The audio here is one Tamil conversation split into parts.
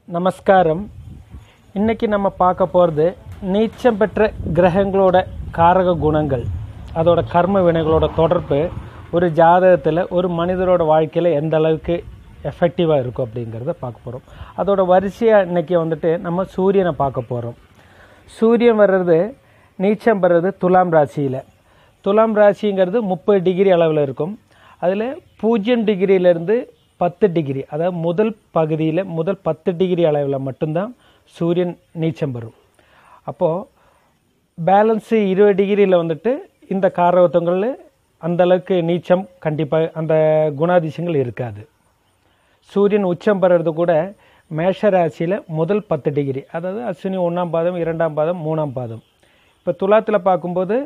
நமஸ்காரம். இன்றைக்கி நம்ம பார்க்க போகிறது நீச்சம் பெற்ற கிரகங்களோட காரக குணங்கள், அதோட கர்ம வினைகளோட தொடர்பு ஒரு ஜாதகத்தில் ஒரு மனிதரோட வாழ்க்கையில் எந்த அளவுக்கு எஃபெக்டிவாக இருக்கும் அப்படிங்கிறத பார்க்க போகிறோம். அதோட வரிசையாக இன்றைக்கி நம்ம சூரியனை பார்க்க போகிறோம். சூரியன் வர்றது நீச்சம் பெறுறது துலாம் ராசியில். துலாம் ராசிங்கிறது 30 டிகிரி அளவில் இருக்கும். அதில் 0 டிகிரியிலேருந்து 10 டிகிரி, அதாவது முதல் பகுதியில் முதல் 10 டிகிரி அளவில் மட்டும்தான் சூரியன் நீச்சம் பெறும். அப்போது பேலன்ஸு 20 டிகிரியில் இந்த காரகத்துவங்கள் அந்தளவுக்கு நீச்சம் கண்டிப்பாக அந்த குணாதிசயங்கள் இருக்காது. சூரியன் உச்சம் பெறுறது கூட மேஷ ராசியில் முதல் 10 டிகிரி, அதாவது அஸ்வினி 1ஆம் பாதம் 2ஆம் பாதம் 3ஆம் பாதம். இப்போ துலாத்தில் பார்க்கும்போது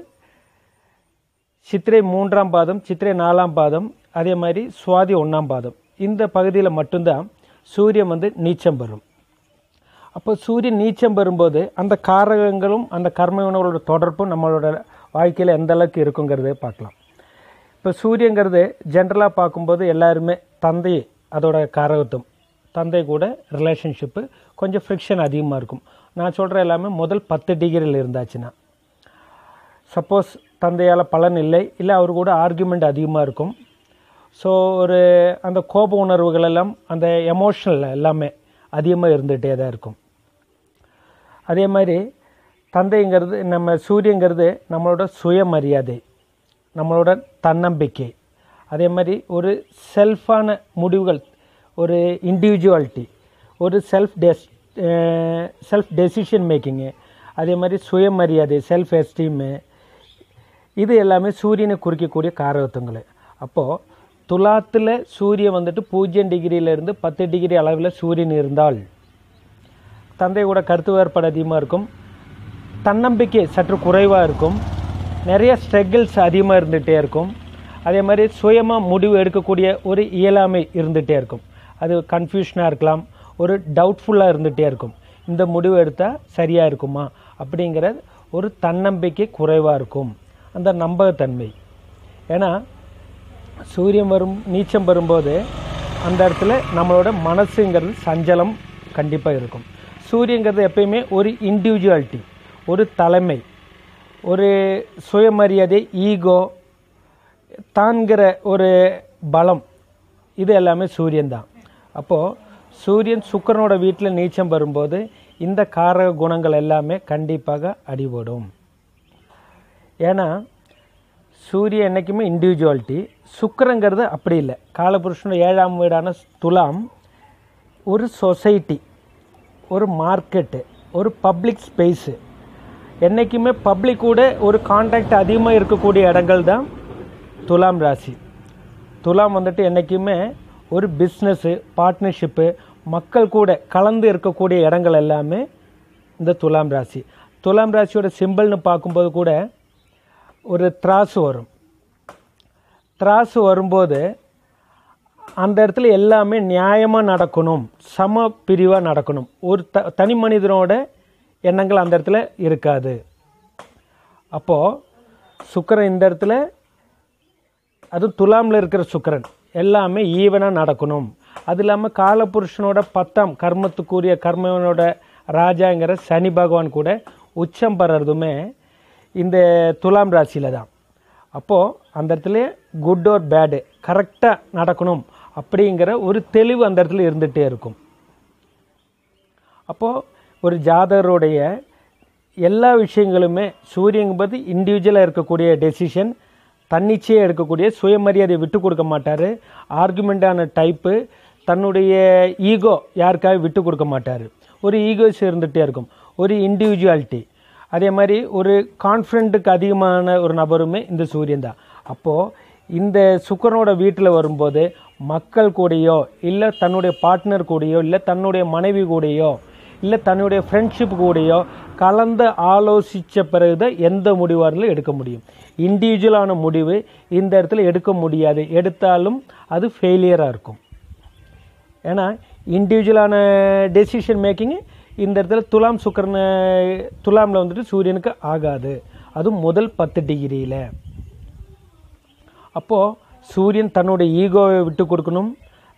சித்திரை 3ஆம் பாதம், சித்திரை 4ஆம் பாதம், அதே மாதிரி சுவாதி 1ஆம் பாதம், இந்த பகுதியில் மட்டும்தான் சூரியன் நீச்சம் பெறும். அப்போ சூரியன் நீச்சம் பெறும்போது அந்த காரகங்களும் அந்த கர்மவினைகளோட தொடர்பும் நம்மளோட வாழ்க்கையில் எந்த அளவுக்கு இருக்குங்கிறத பார்க்கலாம். இப்போ சூரியங்கிறது ஜென்ரலாக பார்க்கும்போது எல்லாருமே தந்தை, அதோட காரகத்துவம், தந்தை கூட ரிலேஷன்ஷிப்பு கொஞ்சம் ஃப்ரிக்ஷன் அதிகமாக இருக்கும். நான் சொல்கிற எல்லாமே முதல் 10 டிகிரியில் இருந்தாச்சுன்னா. சப்போஸ் தந்தையால் பலன் இல்லை அவர் கூட ஆர்கியூமெண்ட் அதிகமாக இருக்கும். ஸோ ஒரு அந்த கோப உணர்வுகள் எல்லாம் அந்த எமோஷனல் எல்லாமே அதிகமாக இருந்துகிட்டே தான் இருக்கும். அதே மாதிரி தந்தைங்கிறது நம்ம சூரியங்கிறது நம்மளோட சுயமரியாதை, நம்மளோட தன்னம்பிக்கை, அதே மாதிரி ஒரு செல்ஃபான முடிவுகள், ஒரு இண்டிவிஜுவாலிட்டி, ஒரு செல்ஃப் டெசிஷன் மேக்கிங்கு, அதே மாதிரி சுயமரியாதை, செல்ஃப் எஸ்டீமு, இது எல்லாமே சூரியனை குறிக்கக்கூடிய காரகத்துவங்கள். அப்போது துலாத்தில் சூரியன் 0 டிகிரியிலேருந்து 10 டிகிரி அளவில் சூரியன் இருந்தால் தந்தை கூட கருத்து வேறுபாடு அதிகமாக இருக்கும், தன்னம்பிக்கை சற்று குறைவாக இருக்கும், நிறைய ஸ்ட்ரகிள்ஸ் அதிகமாக இருந்துகிட்டே இருக்கும். அதே மாதிரி சுயமாக முடிவு எடுக்கக்கூடிய ஒரு இயலாமை இருந்துகிட்டே இருக்கும். அது கன்ஃபியூஷனாக இருக்கலாம், ஒரு டவுட்ஃபுல்லாக இருந்துகிட்டே இருக்கும். இந்த முடிவு எடுத்தால் சரியாக இருக்குமா அப்படிங்கிற ஒரு தன்னம்பிக்கை குறைவாக இருக்கும், அந்த நம்பகத்தன்மை. ஏன்னா சூரியன் நீச்சம் வரும்போது அந்த இடத்துல நம்மளோட மனசுங்கிறது சஞ்சலம் கண்டிப்பாக இருக்கும். சூரியங்கிறது எப்பயுமே ஒரு இண்டிவிஜுவாலிட்டி, ஒரு தலைமை, ஒரு சுயமரியாதை, ஈகோ, தான்கிற ஒரு பலம், இது எல்லாமே சூரியன் தான். அப்போது சூரியன் சுக்கிரனோட வீட்டில் நீச்சம் வரும்போது இந்த காரக குணங்கள் எல்லாமே கண்டிப்பாக அடிபடும். ஏன்னா சூரியன் என்றைக்குமே இண்டிவிஜுவாலிட்டி, சுக்கிரங்கிறது அப்படி இல்லை. காலபுருஷனோட 7ஆம் வீடான துலாம் ஒரு சொசைட்டி, ஒரு மார்க்கெட்டு, ஒரு பப்ளிக் ஸ்பேஸு, என்றைக்குமே பப்ளிக் கூட ஒரு கான்டாக்ட் அதிகமாக இருக்கக்கூடிய இடங்கள் தான் துலாம் ராசி. துலாம் என்றைக்குமே ஒரு பிஸ்னஸ்ஸு, பார்ட்னர்ஷிப்பு, மக்கள் கூட கலந்து இருக்கக்கூடிய இடங்கள் எல்லாமே இந்த துலாம் ராசி. துலாம் ராசியோட சிம்பிள்னு பார்க்கும்போது கூட ஒரு திராசு வரும். திராசு வரும்போது அந்த இடத்துல எல்லாமே நியாயமாக நடக்கணும், சம பிரிவாக நடக்கணும். ஒரு தனி மனிதனோட எண்ணங்கள் அந்த இடத்துல இருக்காது. அப்போது சுக்கிரன் இந்த இடத்துல, அதுவும் துலாமில் இருக்கிற சுக்கிரன், எல்லாமே ஈவனாக நடக்கணும். அது இல்லாமல் காலபுருஷனோட 10ஆம் கர்மத்துக்குரிய கர்மவனோட ராஜாங்கிற சனி பகவான் கூட உச்சம் பெறதுமே இந்த துலாம் ராசியில் தான். அப்போது அந்த இடத்துல குட் ஆர் பேடு கரெக்டாக நடக்கணும் அப்படிங்கிற ஒரு தெளிவு அந்த இடத்துல இருந்துகிட்டே இருக்கும். அப்போது ஒரு ஜாதகருடைய எல்லா விஷயங்களுமே சூரியன்பது இண்டிவிஜுவலாக இருக்கக்கூடிய டெசிஷன், தன்னிச்சையாக இருக்கக்கூடிய சுயமரியாதையை விட்டு கொடுக்க மாட்டார், ஆர்குமெண்ட்டான டைப்பு, தன்னுடைய ஈகோ யாருக்காக விட்டு கொடுக்க மாட்டார், ஒரு ஈகோஸ் இருந்துகிட்டே இருக்கும், ஒரு இண்டிவிஜுவாலிட்டி. அதே மாதிரி ஒரு கான்ஃபிடென்ட்டுக்கு அதிகமான ஒரு நபருமே இந்த சூரியன் தான். அப்போது இந்த சுக்கிரனோட வீட்டில் வரும்போது மக்கள் கூடயோ இல்லை தன்னுடைய பார்ட்னர் கூடயோ இல்லை தன்னுடைய மனைவி கூடயோ இல்லை தன்னுடைய ஃப்ரெண்ட்ஷிப் கூடயோ கலந்து ஆலோசித்த பிறகு தான் எந்த முடிவாக எடுக்க முடியும். இண்டிவிஜுவலான முடிவு இந்த இடத்துல எடுக்க முடியாது, எடுத்தாலும் அது ஃபெயிலியராக இருக்கும். ஏன்னா இண்டிவிஜுவலான டெசிஷன் மேக்கிங்கு இந்த இடத்துல துலாமில் சூரியனுக்கு ஆகாது, அதுவும் முதல் 10 டிகிரியில். அப்போது சூரியன் தன்னுடைய ஈகோவை விட்டு கொடுக்கணும்,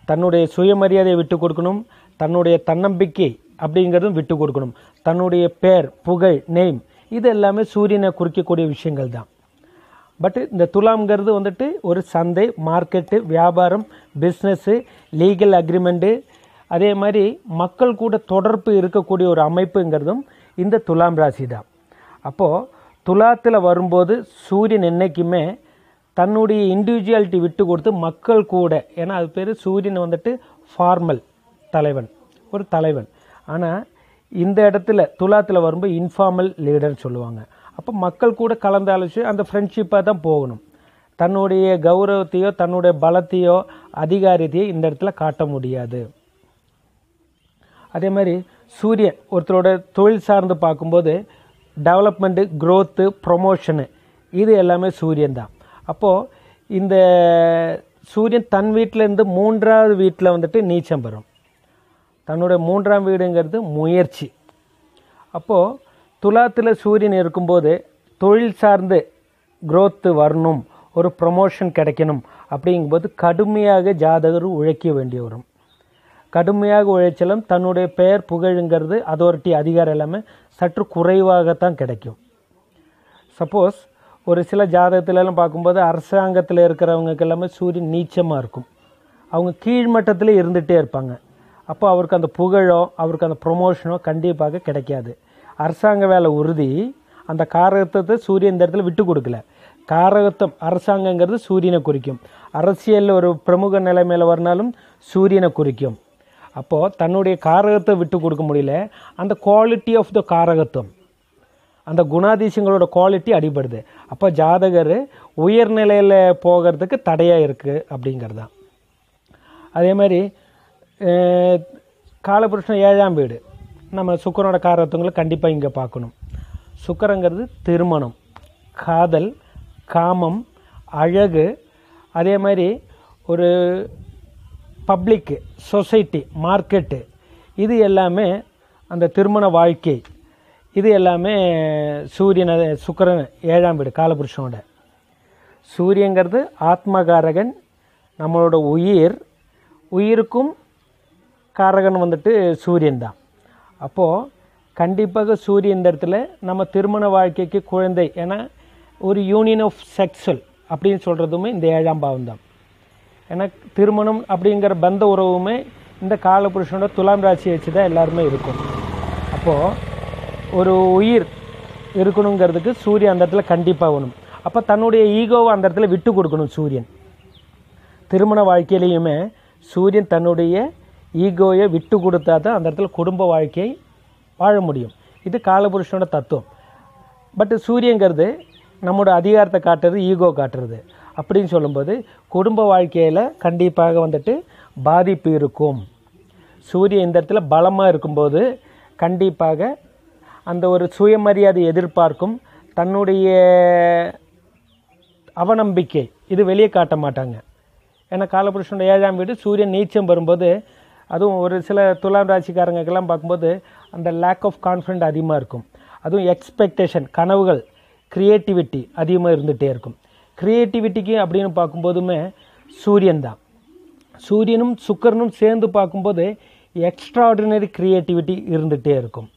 தன்னுடைய சுயமரியாதையை விட்டு கொடுக்கணும், தன்னுடைய தன்னம்பிக்கை அப்படிங்கிறதும் விட்டு கொடுக்கணும். தன்னுடைய பேர், புகழ், நேம், இது எல்லாமே சூரியனை குறிக்கக்கூடிய விஷயங்கள் தான். பட் இந்த துலாம்ங்கிறது வந்துட்டு ஒரு சந்தை, மார்க்கெட்டு, வியாபாரம், பிஸ்னஸ்ஸு, லீகல் அக்ரிமெண்ட்டு, அதே மாதிரி மக்கள் கூட தொடர்பு இருக்கக்கூடிய ஒரு அமைப்புங்கிறதும் இந்த துலாம் ராசி தான். அப்போது துலாத்தில் வரும்போது சூரியன் என்றைக்குமே தன்னுடைய இண்டிவிஜுவாலிட்டி விட்டு கொடுத்து மக்கள் கூட, ஏன்னா அது பேர் சூரியன் வந்துட்டு ஃபார்மல் தலைவன், ஒரு தலைவன். ஆனால் இந்த இடத்துல துலாத்தில் வரும்போது இன்ஃபார்மல் லீடர்னு சொல்லுவாங்க. அப்போ மக்கள் கூட கலந்து ஆலோசி அந்த ஃப்ரெண்ட்ஷிப்பாக தான் போகணும். தன்னுடைய கௌரவத்தையோ தன்னுடைய பலத்தையோ அதிகாரத்தையோ இந்த இடத்துல காட்ட முடியாது. அதே மாதிரி சூரியன் ஒருத்தரோட தொழில் சார்ந்து பார்க்கும்போது டெவலப்மெண்ட்டு, க்ரோத்து, ப்ரொமோஷனு, இது எல்லாமே சூரியன் தான். அப்போது இந்த சூரியன் தன் வீட்டிலேருந்து 3வது வீட்டில் வந்துட்டு நீச்சம் பெறும். தன்னுடைய 3ஆம் வீடுங்கிறது முயற்சி. அப்போது துலாத்தில் சூரியன் இருக்கும்போது தொழில் சார்ந்து க்ரோத்து வரணும், ஒரு ப்ரொமோஷன் கிடைக்கணும் அப்படிங்கும்போது கடுமையாக ஜாதகர் உழைக்க வேண்டி வரும். கடுமையாக உழைச்சாலும் தன்னுடைய பெயர், புகழுங்கிறது, அதாரிட்டி, அதிகாரம் எல்லாமே சற்று குறைவாகத்தான் கிடைக்கும். சப்போஸ் ஒரு சில ஜாதகத்திலலாம் பார்க்கும்போது அரசாங்கத்தில் இருக்கிறவங்களுக்கு எல்லாமே சூரியன் நீச்சமாக இருக்கும். அவங்க கீழ்மட்டத்தில் இருந்துகிட்டே இருப்பாங்க. அப்போ அவருக்கு அந்த புகழோ அவருக்கு அந்த ப்ரொமோஷனோ கண்டிப்பாக கிடைக்காது. அரசாங்க வேலை உறுதி, அந்த காரகத்தை சூரியன் இந்த இடத்துல விட்டு கொடுக்கல. காரகத்தம் அரசாங்கங்கிறது சூரியனை குறிக்கும். அரசியலில் ஒரு பிரமுக நிலைமையில் வரனாலும் சூரியனை குறிக்கும். அப்போது தன்னுடைய காரகத்தை விட்டு கொடுக்க முடியல. அந்த குவாலிட்டி ஆஃப் த காரகத்துவம், அந்த குணாதிசயங்களோட குவாலிட்டி அடிபடுது. அப்போ ஜாதகர் உயர்நிலையில் போகிறதுக்கு தடையாக இருக்குது அப்படிங்கிறது தான். அதே மாதிரி காலபுருஷன் 7ஆம் வீடு நம்ம சுக்கிரனோட காரகத்துவங்களை கண்டிப்பாக இங்கே பார்க்கணும். சுக்கிரங்கிறது திருமணம், காதல், காமம், அழகு, அதே மாதிரி ஒரு பப்ளிக்கு, சொசைட்டி, மார்க்கெட்டு, இது எல்லாமே அந்த திருமண வாழ்க்கை, இது எல்லாமே சூரியன், சுக்கிரன் 7ஆம் வீடு காலபுருஷனோட. சூரியங்கிறது ஆத்மகாரகன், நம்மளோட உயிருக்கும் காரகன் வந்துட்டு சூரியன் தான். அப்போது கண்டிப்பாக சூரியன் இந்த இடத்துல நம்ம திருமண வாழ்க்கைக்கு, குழந்தை, ஏன்னா ஒரு யூனியன் ஆஃப் செக்ஸுவல் அப்படின்னு சொல்கிறதுமே இந்த 7ஆம் பாவம் தான். ஏன்னா திருமணம் அப்படிங்கிற பந்த உறவுமே இந்த காலபுருஷனோட துலாம் ராசியை வச்சு தான் எல்லாருமே இருக்கும். அப்போது ஒரு உயிர் இருக்கணுங்கிறதுக்கு சூரியன் அந்த இடத்துல கண்டிப்பாக வேணும். அப்போ தன்னுடைய ஈகோவை அந்த இடத்துல விட்டு கொடுக்கணும் சூரியன். திருமண வாழ்க்கையிலையுமே சூரியன் தன்னுடைய ஈகோயை விட்டு கொடுத்தா தான் அந்த இடத்துல குடும்ப வாழ்க்கையை வாழ முடியும். இது காலபுருஷனோட தத்துவம். பட் சூரியங்கிறது நம்மளோட அதிகாரத்தை காட்டுறது, ஈகோ காட்டுறது. அப்படின்னு சொல்லும்போது குடும்ப வாழ்க்கையில் கண்டிப்பாக வந்துட்டு பாதிப்பு இருக்கும். சூரியன் இந்த இடத்துல பலமாக இருக்கும்போது கண்டிப்பாக அந்த ஒரு சுயமரியாதை எதிர்பார்க்கும், தன்னுடைய அவநம்பிக்கை இது வெளியே காட்ட மாட்டாங்க. ஏன்னா காலபுருஷனோட 7ஆம் வீடு சூரியன் நீச்சம் வரும்போது, அதுவும் ஒரு சில துலாம் ராசிக்காரங்களுக்கெல்லாம் பார்க்கும்போது அந்த லேக் ஆஃப் கான்ஃபிடென்ட் அதிகமாக இருக்கும். அதுவும் எக்ஸ்பெக்டேஷன், கனவுகள், க்ரியேட்டிவிட்டி அதிகமாக இருந்துகிட்டே இருக்கும். க்ரியேட்டிவிட்டிக்கு அப்படின்னு பார்க்கும்போதுமே சூரியன் தான். சூரியனும் சுக்கிரனும் சேர்ந்து பார்க்கும்போது எக்ஸ்ட்ராஆர்டினரி க்ரியேட்டிவிட்டி இருந்துகிட்டே இருக்கும்.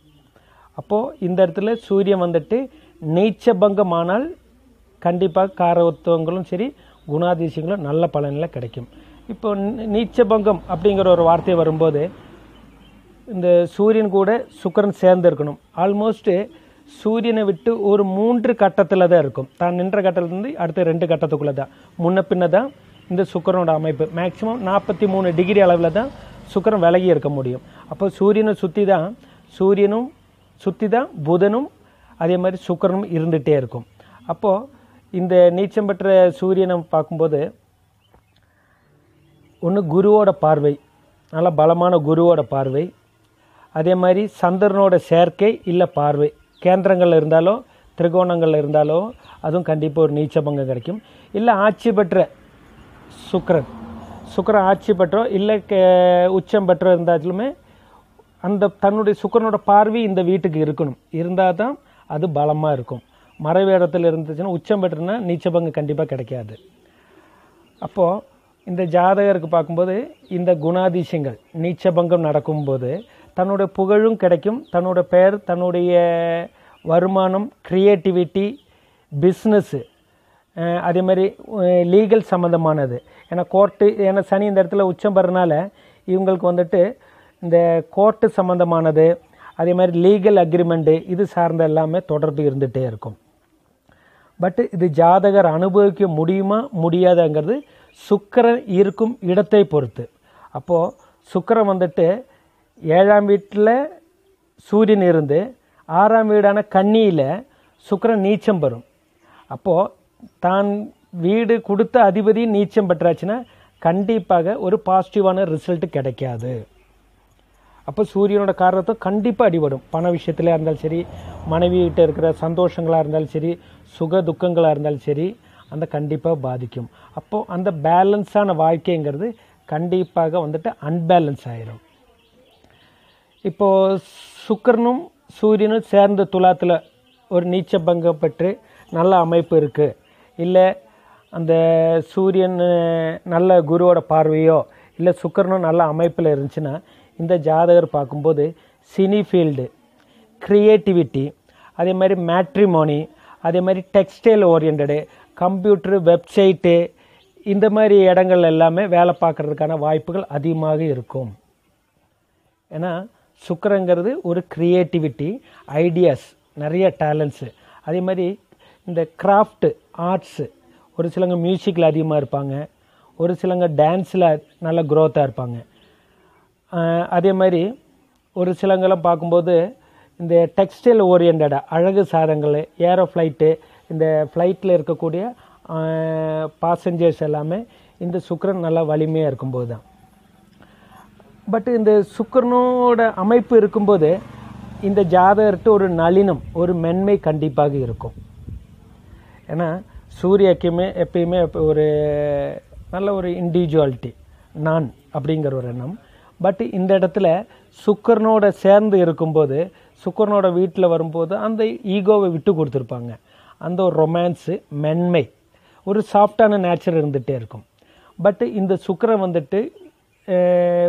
அப்போது இந்த இடத்துல சூரியன் வந்துட்டு நீச்சபங்கமானால் கண்டிப்பாக காரகத்துவங்களும் சரி, குணாதிசயங்களும் நல்ல பலனில் கிடைக்கும். இப்போ நீச்சபங்கம் அப்படிங்கிற ஒரு வார்த்தை வரும்போது இந்த சூரியன் கூட சுக்கிரன் சேர்ந்து இருக்கணும். ஆல்மோஸ்ட்டு சூரியனை விட்டு ஒரு 3 கட்டத்தில் தான் இருக்கும். தான் நின்ற கட்டத்திலேருந்து அடுத்த 2 கட்டத்துக்குள்ளே தான், முன்ன பின்ன தான் இந்த சுக்கிரனோட அமைப்பு. மேக்ஸிமம் 43 டிகிரி அளவில் தான் சுக்கிரன் விலகி இருக்க முடியும். அப்போ சூரியனை சுற்றி தான் புதனும் அதே மாதிரி சுக்கிரனும் இருந்துகிட்டே இருக்கும். அப்போது இந்த நீச்சம் பெற்ற சூரியனை பார்க்கும்போது ஒன்று குருவோட பார்வை, நல்ல பலமான குருவோட பார்வை, அதே மாதிரி சந்திரனோட சேர்க்கை இல்லை பார்வை, கேந்திரங்களில் இருந்தாலோ திரிகோணங்களில் இருந்தாலோ அதுவும் கண்டிப்பாக ஒரு நீச்சபங்கம் கிடைக்கும். இல்லை ஆட்சி பெற்ற சுக்கிரன் ஆட்சி பெற்றோ இல்லை உச்சம் பெற்றோ இருந்தாலுமே அந்த தன்னுடைய சுக்கிரனோட பார்வை இந்த வீட்டுக்கு இருக்கணும். இருந்தால் தான் அது பலமாக இருக்கும். மறைவு இடத்துல இருந்துச்சுன்னா, உச்சம் பெற்றுனா நீச்சபங்கம் கண்டிப்பாக கிடைக்காது. அப்போது இந்த ஜாதகருக்கு பார்க்கும்போது இந்த குணாதிசயங்கள் நீச்சபங்கம் நடக்கும்போது தன்னுடைய புகழும் கிடைக்கும், தன்னோட பெயர், தன்னுடைய வருமானம், க்ரியேட்டிவிட்டி, பிஸ்னஸ்ஸு, அதே மாதிரி லீகல் சம்மந்தமானது. ஏன்னா கோர்ட்டு, ஏன்னா சனி இந்த இடத்துல உச்சம் பெறனால இவங்களுக்கு வந்துட்டு இந்த கோர்ட்டு சம்மந்தமானது, அதே மாதிரி லீகல் அக்ரிமெண்ட்டு இது சார்ந்த எல்லாமே தொடர்பு இருந்துகிட்டே இருக்கும். பட் இது ஜாதகர் அனுபவிக்க முடியுமா முடியாதுங்கிறது சுக்கிரன் இருக்கும் இடத்தை பொறுத்து. அப்போது சுக்கிரன் வந்துட்டு 7ஆம் வீட்டில் சூரியன் இருந்து 6ஆம் வீடான கன்னியில் சுக்கிரன் நீச்சம் பெறும். அப்போது தான் வீடு கொடுத்த அதிபதி நீச்சம் பெற்றாச்சுன்னா கண்டிப்பாக ஒரு பாசிட்டிவான ரிசல்ட் கிடைக்காது. அப்போ சூரியனோட காரணத்தை கண்டிப்பாக அடிபடும். பண விஷயத்தில் இருந்தாலும் சரி, மனைவிகிட்ட இருக்கிற சந்தோஷங்களாக இருந்தாலும் சரி, சுக துக்கங்களாக இருந்தாலும் சரி, அந்த கண்டிப்பாக பாதிக்கும். அப்போது அந்த பேலன்ஸான வாழ்க்கைங்கிறது கண்டிப்பாக வந்துட்டு அன்பேலன்ஸ் ஆயிரும். இப்போது சுக்கிரனும் சூரியனும் சேர்ந்த துலாத்தில் ஒரு நீச்ச பங்கம் பெற்று நல்ல அமைப்பு இருக்குது, இல்லை அந்த சூரியன் நல்ல குருவோட பார்வையோ இல்லை சுக்கிரனும் நல்ல அமைப்பில் இருந்துச்சுன்னா இந்த ஜாதகர் பார்க்கும்போது சினி ஃபீல்டு, க்ரியேட்டிவிட்டி, அதே மாதிரி மேட்ரிமோனி, அதே மாதிரி டெக்ஸ்டைல் ஓரியன்டு, கம்ப்யூட்ரு, வெப்சைட்டு, இந்த மாதிரி இடங்கள் எல்லாமே வேலை பார்க்குறதுக்கான வாய்ப்புகள் அதிகமாக இருக்கும். ஏன்னா சுக்கிரங்கிறது ஒரு க்ரியேட்டிவிட்டி, ஐடியாஸ், நிறைய டேலண்ட்ஸு, அதே மாதிரி இந்த கிராஃப்ட்டு, ஆர்ட்ஸு, ஒரு சிலங்க மியூசிக்கில் அதிகமாக இருப்பாங்க, ஒரு சிலங்க டான்ஸில் நல்ல க்ரோத்தாக இருப்பாங்க. அதே மாதிரி ஒரு சிலங்கெல்லாம் பார்க்கும்போது இந்த டெக்ஸ்டைல் ஓரியன்டாக அழகு சாதங்கள், ஏரோ ஃப்ளைட்டு, இந்த ஃப்ளைட்டில் இருக்கக்கூடிய பாசஞ்சர்ஸ் எல்லாமே இந்த சுக்கிரன் நல்லா வலிமையாக இருக்கும்போது தான். பட் இந்த சுக்கிரனோட அமைப்பு இருக்கும்போது இந்த ஜாதகர்கிட்ட ஒரு நளினம், ஒரு மென்மை கண்டிப்பாக இருக்கும். ஏன்னா சூரியக்குமே எப்பயுமே ஒரு நல்ல ஒரு இண்டிவிஜுவாலிட்டி, நான் அப்படிங்கிற ஒரு எண்ணம். பட் இந்த இடத்துல சுக்கிரனோட சேர்ந்து இருக்கும்போது, சுக்கிரனோட வீட்டில் வரும்போது அந்த ஈகோவை விட்டு கொடுத்துருப்பாங்க. அந்த ஒரு ரொமான்ஸு, மென்மை, ஒரு சாஃப்டான நேச்சர் இருந்துகிட்டே இருக்கும். பட் இந்த சுக்கிரன் வந்துட்டு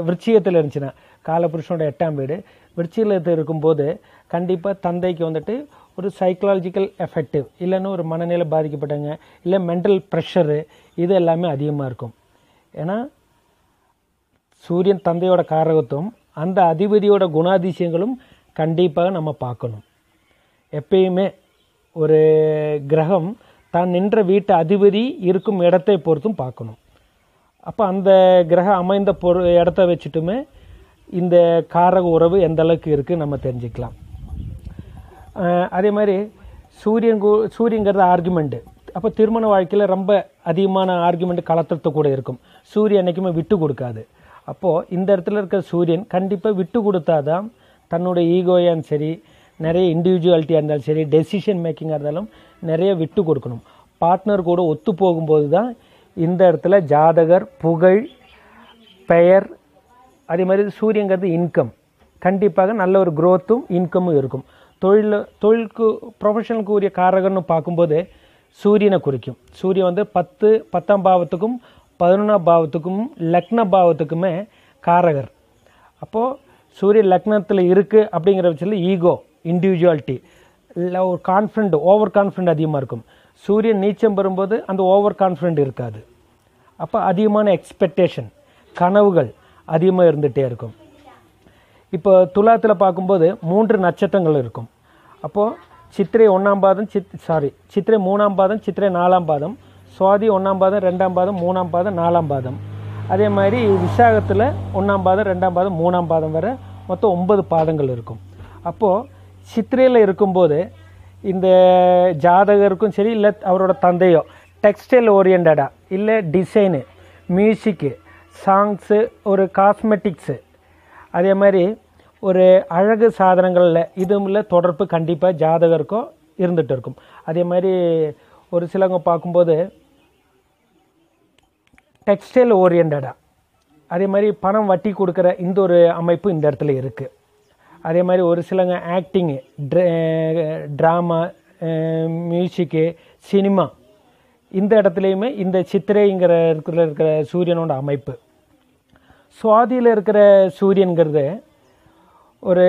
விருச்சிகத்தில் இருந்துச்சுன்னா, காலபுருஷனோட 8ஆம் வீடு விருச்சிகத்தில் இருக்கும்போது கண்டிப்பாக தந்தைக்கு வந்துட்டு ஒரு சைக்கலாஜிக்கல் எஃபெக்டிவ், இல்லைன்னா ஒரு மனநிலை பாதிக்கப்பட்டவங்க, இல்லை மென்டல் ப்ரெஷரு, இது எல்லாமே அதிகமாக இருக்கும். ஏன்னா சூரியன் தந்தையோட காரகத்துவம், அந்த அதிபதியோட குணாதிசயங்களும் கண்டிப்பாக நம்ம பார்க்கணும். எப்பயுமே ஒரு கிரகம் தான் நின்ற வீட்டு அதிபதி இருக்கும் இடத்தை பொறுத்தும் பார்க்கணும். அப்போ அந்த கிரகம் அமைந்த இடத்த வச்சுட்டுமே இந்த காரக உறவு எந்த அளவுக்கு இருக்குது நம்ம தெரிஞ்சுக்கலாம். அதே மாதிரி சூரியங்கிறது ஆர்குமெண்ட்டு. அப்போ திருமண வாழ்க்கையில் ரொம்ப அதிகமான ஆர்குமெண்ட் கலத்துறது கூட இருக்கும். சூரியன் என்றைக்குமே விட்டு கொடுக்காது. அப்போது இந்த இடத்துல இருக்கிற சூரியன் கண்டிப்பாக விட்டு கொடுத்தா தான் தன்னுடைய ஈகோயான்னு சரி, நிறைய இண்டிவிஜுவாலிட்டியாக இருந்தாலும் சரி, டெசிஷன் மேக்கிங்காக இருந்தாலும் நிறைய விட்டு கொடுக்கணும். பார்ட்னர் கூட ஒத்து போகும்போது தான் இந்த இடத்துல ஜாதகர் புகழ், பெயர், அதே மாதிரி சூரியங்கிறது இன்கம், கண்டிப்பாக நல்ல ஒரு க்ரோத்தும் இன்கமும் இருக்கும். தொழிலுக்கு ப்ரொஃபஷனலுக்கு உரிய காரகன்னு பார்க்கும்போது சூரியனை குறிக்கும். சூரியன் வந்து 10ஆம் பாவத்துக்கும் 11ஆம் பாவத்துக்கும் லக்ன பாவத்துக்குமே காரகர். அப்போது சூரியன் லக்னத்தில் இருக்குது அப்படிங்கிற பட்சத்தில் ஈகோ, இண்டிவிஜுவாலிட்டி, இல்லை ஒரு கான்ஃபிடென்ட், ஓவர் கான்ஃபிடென்ட் அதிகமாக இருக்கும். சூரியன் நீச்சம் பெறும்போது அந்த ஓவர் கான்ஃபிடென்ட் இருக்காது. அப்போ அதிகமான எக்ஸ்பெக்டேஷன், கனவுகள் அதிகமாக இருந்துகிட்டே இருக்கும். இப்போ துலாத்தில் பார்க்கும்போது 3 நட்சத்திரங்கள் இருக்கும். அப்போது சித்திரை 1ஆம் பாதம், சித்திரை 3ஆம் பாதம், சித்திரை 4ஆம் பாதம், சுவாதி 1ஆம் பாதம், 2ஆம் பாதம், 3ஆம் பாதம், 4ஆம் பாதம், அதே மாதிரி விசாகத்தில் 1ஆம் பாதம், 2ஆம் பாதம், 3ஆம் பாதம் வரை மொத்தம் 9 பாதங்கள் இருக்கும். அப்போது சித்திரையில் இருக்கும்போது இந்த ஜாதகருக்கும் சரி, இல்லை அவரோட தந்தையோ டெக்ஸ்டைல் ஓரியன்டாக, இல்லை டிசைனு, மியூசிக்கு, சாங்ஸு, ஒரு காஸ்மெட்டிக்ஸு, அதே மாதிரி ஒரு அழகு சாதனங்களில் இதுல தொடர்பு கண்டிப்பாக ஜாதகருக்கும் இருந்துகிட்டு இருக்கும். அதே மாதிரி ஒரு சிலவங்க பார்க்கும்போது டெக்ஸ்டைல் ஓரியன்டாக, அதே மாதிரி பணம் வட்டி கொடுக்குற இந்த ஒரு அமைப்பு இந்த இடத்துல இருக்குது. அதே மாதிரி ஒரு சிலங்க ஆக்டிங்கு, ட்ராமா, மியூசிக்கு, சினிமா, இந்த இடத்துலையுமே இந்த சித்திரைங்கிற இருக்கிற சூரியனோட அமைப்பு. சுவாதியில் இருக்கிற சூரியன்கிறது ஒரு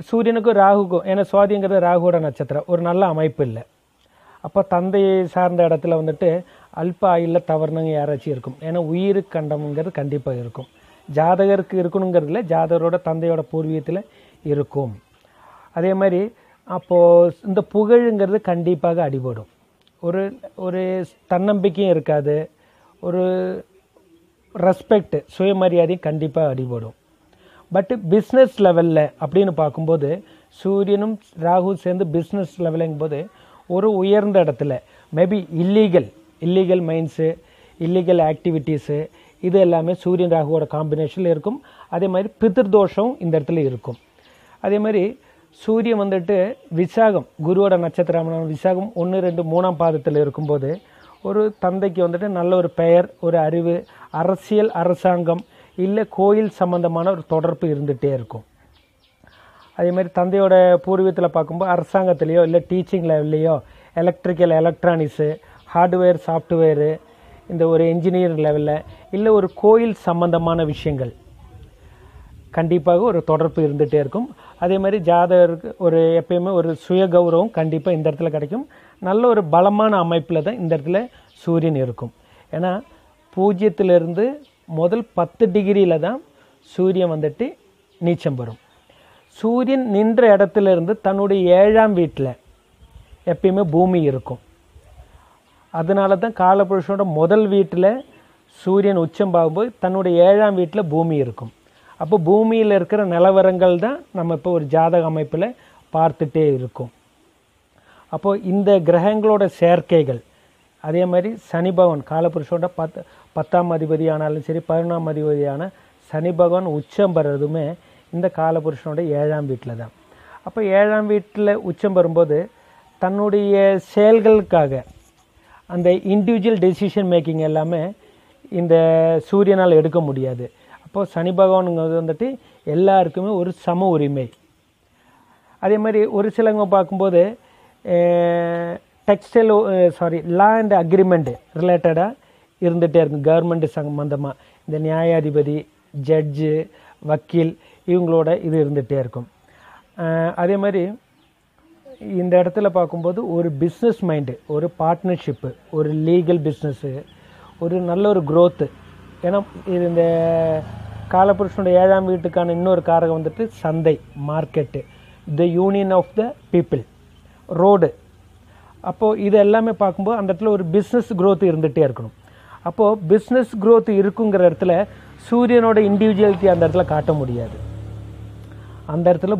சூரியனுக்கும் ராகுக்கும், ஏன்னா சுவாதிங்கிறது ராகுவோட நட்சத்திரம், ஒரு நல்ல அமைப்பு இல்லை. அப்போ தந்தையை சார்ந்த இடத்துல வந்துட்டு அல்ப ஆயுளில் தவறுனங்க யாராச்சும் இருக்கும். ஏன்னா உயிர் கண்டம்ங்கிறது கண்டிப்பாக இருக்கும். ஜாதகருக்கு இருக்கணுங்கிறதுல ஜாதகரோட தந்தையோட பூர்வீகத்தில் இருக்கும். அதே மாதிரி அப்போது இந்த புகழுங்கிறது கண்டிப்பாக அடிபடும். ஒரு ஒரு தன்னம்பிக்கையும் இருக்காது, ஒரு ரெஸ்பெக்ட் சுயமரியாதையும் கண்டிப்பாக அடிபடும். பட்டு பிஸ்னஸ் லெவலில் அப்படின்னு பார்க்கும்போது சூரியனும் ராகு சேர்ந்து பிஸ்னஸ் லெவலுங்கும்போது ஒரு உயர்ந்த இடத்துல maybe illegal minds, illegal activities, இது எல்லாமே சூரியன் ராகுவோட காம்பினேஷனில் இருக்கும். அதே மாதிரி பிதிர்தோஷம் இந்த இடத்துல இருக்கும். அதே மாதிரி சூரியன் வந்துட்டு விசாகம், குருவோட நட்சத்திரமான விசாகம் 1, 2, 3ஆம் பாதத்தில் இருக்கும்போது ஒரு தந்தைக்கு வந்துட்டு நல்ல ஒரு பெயர், ஒரு அறிவு, அரசியல், அரசாங்கம் இல்லை கோயில் சம்பந்தமான ஒரு தொடர்பு இருந்துகிட்டே இருக்கும். அதே மாதிரி தந்தையோட பூர்வீகத்தில் பார்க்கும்போது அரசாங்கத்திலேயோ இல்லை டீச்சிங் லெவல்லையோ எலக்ட்ரிக்கல், எலக்ட்ரானிக்ஸு, ஹார்ட்வேர், சாஃப்ட்வேரு, இந்த ஒரு என்ஜினியரிங் லெவலில் இல்லை ஒரு கோயில் சம்பந்தமான விஷயங்கள் கண்டிப்பாக ஒரு தொடர்பு இருந்துகிட்டே இருக்கும். அதே மாதிரி ஜாதகருக்கு ஒரு எப்பயுமே ஒரு சுய கௌரவம் கண்டிப்பாக இந்த இடத்துல கிடைக்கும். நல்ல ஒரு பலமான அமைப்பில் தான் இந்த இடத்துல சூரியன் இருக்கும். ஏன்னா 0லிருந்து முதல் 10 டிகிரியில் தான் சூரியன் வந்துட்டு நீச்சம் பெறும். சூரியன் நின்ற இடத்துல இருந்து தன்னுடைய 7ஆம் வீட்டில் எப்பயுமே பூமி இருக்கும். அதனால தான் காலபுருஷனோட முதல் வீட்டில் சூரியன் உச்சம் பார்க்கும்போது தன்னுடைய 7ஆம் வீட்டில் பூமி இருக்கும். அப்போ பூமியில் இருக்கிற நிலவரங்கள் தான் நம்ம இப்போ ஒரு ஜாதக அமைப்பில் பார்த்துட்டே இருக்கும். அப்போது இந்த கிரகங்களோட சேர்க்கைகள், அதே மாதிரி சனி பகவான் காலபுருஷனோட 10ஆம் அதிபதி ஆனாலும் சரி 11ஆம் அதிபதியான சனி பகவான் உச்சம் பெறதுமே இந்த காலபுருஷனோட 7ஆம் வீட்டில் தான். அப்போ 7ஆம் வீட்டில் உச்சம் பெறும்போது தன்னுடைய செயல்களுக்காக அந்த இண்டிவிஜுவல் டெசிஷன் மேக்கிங் எல்லாமே இந்த சூரியனால் எடுக்க முடியாது. அப்போது சனி பகவானுங்கிறது வந்துட்டு எல்லாருக்குமே ஒரு சம உரிமை. அதே மாதிரி ஒரு சிலவங்க பார்க்கும்போது லா அண்ட் அக்ரிமெண்ட் ரிலேட்டடாக இருந்துகிட்டே இருக்கும். கவர்மெண்ட் சம்பந்தமாக இந்த நியாயாதிபதி, ஜட்ஜு, வக்கீல் இவங்களோட இது இருந்துகிட்டே இருக்கும். அதே மாதிரி இந்த இடத்துல பார்க்கும்போது ஒரு பிஸ்னஸ் மைண்டு, ஒரு பார்ட்னர்ஷிப்பு, ஒரு லீகல் பிஸ்னஸ்ஸு, ஒரு நல்ல ஒரு க்ரோத்து. ஏன்னா இது இந்த காலபுருஷனுடைய 7ஆம் வீட்டுக்கான இன்னொரு காரகம் வந்துட்டு சந்தை, market, the union of the people, road. அப்போது இது எல்லாமே பார்க்கும்போது அந்த இடத்துல ஒரு பிஸ்னஸ் க்ரோத் இருந்துகிட்டே இருக்கணும். அப்போது பிஸ்னஸ் க்ரோத் இருக்குங்கிற இடத்துல சூரியனோட இண்டிவிஜுவலிட்டி அந்த இடத்துல காட்ட முடியாது. அந்த இடத்துல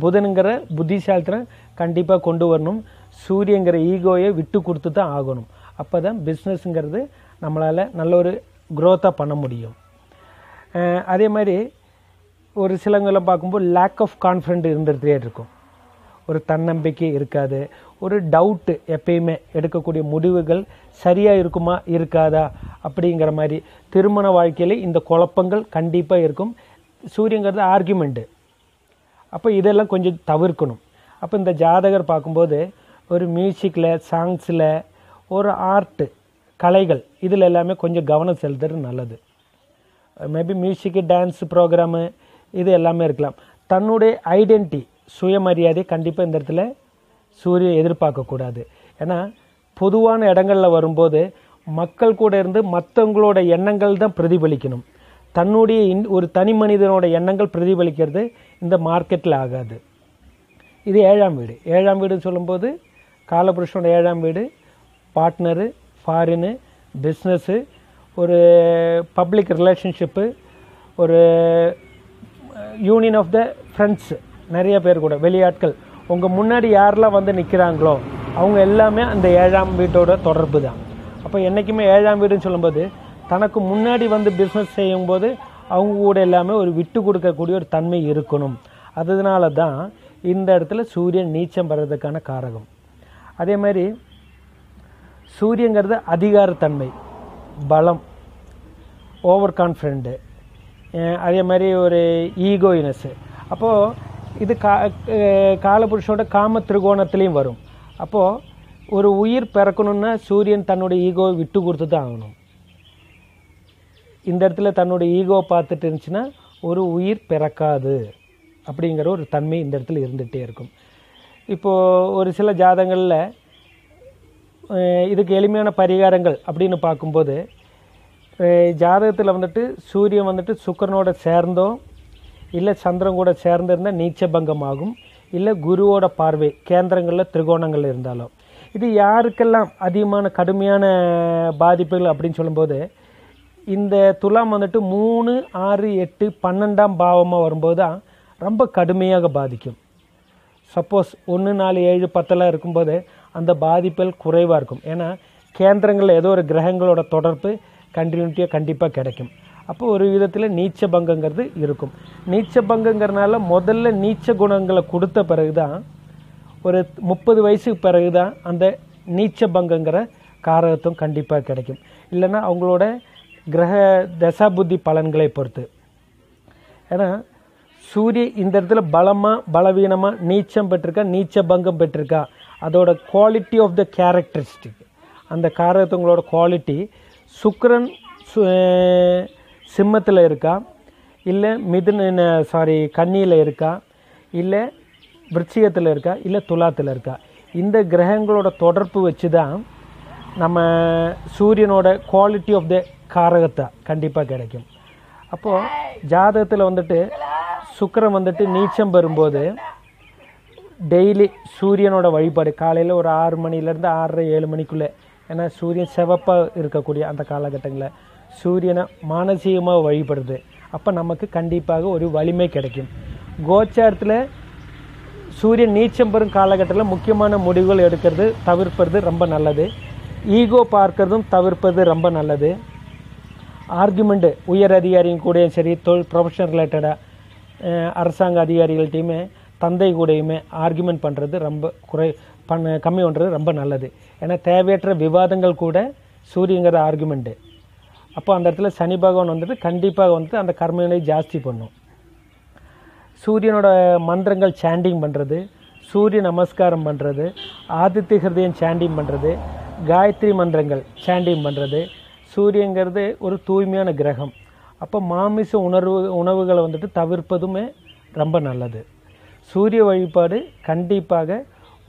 புதனுங்கிற புத்திசாலித்தனம் கண்டிப்பாக கொண்டு வரணும். சூரியங்கிற ஈகோயை விட்டு கொடுத்து தான் ஆகணும். அப்போ தான் பிஸ்னஸ்ங்கிறது நம்மளால் நல்ல ஒரு க்ரோத்தாக பண்ண முடியும். அதே மாதிரி ஒரு சிலவங்கெல்லாம் பார்க்கும்போது லேக் ஆஃப் கான்ஃபிடென்ட் இருந்துகிட்டே இருக்கும். ஒரு தன்னம்பிக்கை இருக்காது, ஒரு டவுட்டு, எப்பயுமே எடுக்கக்கூடிய முடிவுகள் சரியாக இருக்குமா இருக்காதா அப்படிங்கிற மாதிரி. திருமண வாழ்க்கையில் இந்த குழப்பங்கள் கண்டிப்பாக இருக்கும். சூரியங்கிறது ஆர்கியூமெண்ட்டு. அப்போ இதெல்லாம் கொஞ்சம் தவிர்க்கணும். அப்போ இந்த ஜாதகர் பார்க்கும்போது ஒரு மியூசிக்கில், சாங்ஸில், ஒரு ஆர்ட்டு, கலைகள் இதில் எல்லாமே கொஞ்சம் கவனம் செலுத்துறது நல்லது. மேபி மியூசிக்கு, டான்ஸ் ப்ரோக்ராமு இது எல்லாமே இருக்கலாம். தன்னுடைய ஐடென்டிட்டி, சுயமரியாதை கண்டிப்பாக இந்த இடத்துல சூரியன் எதிர்பார்க்கக்கூடாது. ஏன்னா பொதுவான இடங்களில் வரும்போது மக்கள் கூட இருந்து மற்றவங்களோட எண்ணங்கள் தான் பிரதிபலிக்கணும். தன்னுடைய ஒரு தனி மனிதனோட எண்ணங்கள் பிரதிபலிக்கிறது இந்த மார்க்கெட்டில் ஆகாது. இது 7ஆம் வீடு. 7ஆம் வீடுன்னு சொல்லும்போது காலபுருஷனோட 7ஆம் வீடு பார்ட்னரு, ஃபாரினு, பிஸ்னஸ்ஸு, ஒரு பப்ளிக் ரிலேஷன்ஷிப்பு, ஒரு யூனியன் ஆஃப் த ஃப்ரெண்ட்ஸு, நிறைய பேர் கூட வெளியாட்கள். உங்கள் முன்னாடி யாரெல்லாம் வந்து நிற்கிறாங்களோ அவங்க எல்லாமே அந்த 7ஆம் வீட்டோட தொடர்பு தான். அப்போ என்றைக்குமே 7ஆம் வீடுன்னு சொல்லும்போது தனக்கு முன்னாடி வந்து பிஸ்னஸ் செய்யும்போது அவங்க கூட எல்லாமே ஒரு விட்டு கொடுக்கக்கூடிய ஒரு தன்மை இருக்கணும். அதனால தான் இந்த இடத்துல சூரியன் நீச்சம் பெறதுக்கான காரகம். அதே மாதிரி சூரியங்கிறது அதிகாரத்தன்மை, பலம், ஓவர் கான்ஃபிடென்ட்டு, அதே மாதிரி ஒரு ஈகோயினஸ்ஸு. அப்போது இது காலபுருஷனோட காம திரிகோணத்துலேயும் வரும். அப்போது ஒரு உயிர் பிறக்கணுன்னா சூரியன் தன்னுடைய ஈகோவை விட்டு கொடுத்து தான் ஆகணும். இந்த இடத்துல தன்னுடைய ஈகோவை பார்த்துட்டு இருந்துச்சுன்னா ஒரு உயிர் பிறக்காது அப்படிங்கிற ஒரு தன்மை இந்த இடத்துல இருந்துகிட்டே இருக்கும். இப்போது ஒரு சில ஜாதகங்களில் இதுக்கு எளிமையான பரிகாரங்கள் அப்படின்னு பார்க்கும்போது, ஜாதகத்தில் வந்துட்டு சூரியன் வந்துட்டு சுக்கிரனோட சேர்ந்தோ இல்லை சந்திரன் கூட சேர்ந்திருந்தால் நீச்ச பங்கம் ஆகும். இல்லை குருவோட பார்வை கேந்திரங்களில் திரிகோணங்கள் இருந்தாலும். இது யாருக்கெல்லாம் அதிகமான கடுமையான பாதிப்புகள் அப்படின்னு சொல்லும்போது, இந்த துலாம் வந்துட்டு 3, 6, 8, 12ஆம் பாவமாக வரும்போது தான் ரொம்ப கடுமையாக பாதிக்கும். சப்போஸ் 1, 4, 7, 10 இருக்கும்போது அந்த பாதிப்புகள் குறைவாக இருக்கும். ஏன்னா கேந்திரங்களில் ஏதோ ஒரு கிரகங்களோட தொடர்பு கண்டினியூட்டியாக கண்டிப்பாக கிடைக்கும். அப்போ ஒரு விதத்தில் நீச்ச பங்கங்கிறது இருக்கும். நீச்ச பங்கங்கிறனால முதல்ல நீச்ச குணங்களை கொடுத்த பிறகு தான் ஒரு 30 வயசுக்கு பிறகு தான் அந்த நீச்ச பங்கங்கிற காரகத்துவம் கண்டிப்பாக கிடைக்கும். இல்லைன்னா அவங்களோட கிரக தசா புத்தி பலன்களை பொறுத்து. ஏன்னா சூரியன் இந்த இடத்துல பலமாக பலவீனமாக நீச்சம் பெற்றிருக்கா நீச்ச பங்கம் பெற்றிருக்கா அதோட குவாலிட்டி ஆஃப் த கேரக்டரிஸ்டிக், அந்த காரகத்துவங்களோட குவாலிட்டி சுக்கிரன் சிம்மத்தில் இருக்கா, இல்லை கன்னியில் இருக்கா, இல்லை விருச்சிகத்தில் இருக்கா, இல்லை துலாத்தில் இருக்கா. இந்த கிரகங்களோட தொடர்பு வச்சு தான் நம்ம சூரியனோட குவாலிட்டி ஆஃப் த காரகத்தை கண்டிப்பாக கிடைக்கும். அப்போது ஜாதகத்தில் வந்துட்டு சுக்கிரன் வந்துட்டு நீச்சம் பெறும்போது டெய்லி சூரியனோட வழிபாடு காலையில் ஒரு 6 மணிலேருந்து 6:30 7 மணிக்குள்ளே, ஏன்னா சூரியன் சிவப்பாக இருக்கக்கூடிய அந்த காலகட்டங்களில் சூரியனை மானசீகமாக வழிபடுறது. அப்போ நமக்கு கண்டிப்பாக ஒரு வலிமை கிடைக்கும். கோச்சாரத்தில் சூரியன் நீச்சம் பெறும் காலகட்டத்தில் முக்கியமான முடிவுகள் எடுக்கிறது தவிர்ப்பது ரொம்ப நல்லது. ஈகோ பார்க்கறதும் தவிர்ப்பது ரொம்ப நல்லது. ஆர்குமெண்ட்டு உயர் அதிகாரியும் கூடயும் சரி, ப்ரொஃபஷனல் ரிலேட்டடாக அரசாங்க அதிகாரிகள்ட்டையுமே தந்தை கூடயுமே ஆர்குமெண்ட் பண்ணுறது ரொம்ப கம்மி பண்ணுறது ரொம்ப நல்லது. ஏன்னா தேவையற்ற விவாதங்கள் கூட சூரியங்கிற ஆர்குமெண்ட்டு. அப்போ அந்த இடத்துல சனி பகவான் வந்துட்டு கண்டிப்பாக வந்துட்டு அந்த கர்மவினை ஜாஸ்தி பண்ணும். சூரியனோட மந்திரங்கள் சாண்டிங் பண்ணுறது, சூரிய நமஸ்காரம் பண்ணுறது, ஆதித்ய ஹிருதயம் சாண்டிங் பண்ணுறது, காயத்ரி மந்திரங்கள் சாண்டிங் பண்ணுறது. சூரியங்கிறது ஒரு தூய்மையான கிரகம். அப்போ மாமிச உணவுகளை வந்துட்டு தவிர்ப்பதுமே ரொம்ப நல்லது. சூரிய வழிபாடு கண்டிப்பாக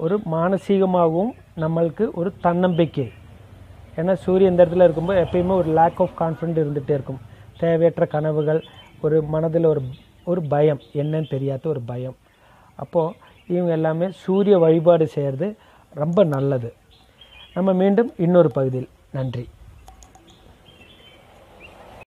ஒரு மானசீகமாகவும் நம்மளுக்கு ஒரு தன்னம்பிக்கை. ஏன்னா சூரியன் இந்த இடத்துல இருக்கும்போது எப்பயுமே ஒரு லேக் ஆஃப் கான்ஃபிடென்ட் இருந்துகிட்டே இருக்கும். தேவையற்ற கனவுகள், ஒரு மனதில் ஒரு பயம், என்னன்னு தெரியாத ஒரு பயம். அப்போது இவங்க எல்லாமே சூரிய வழிபாடு செய்கிறது ரொம்ப நல்லது. நம்ம மீண்டும் இன்னொரு பகுதியில். நன்றி.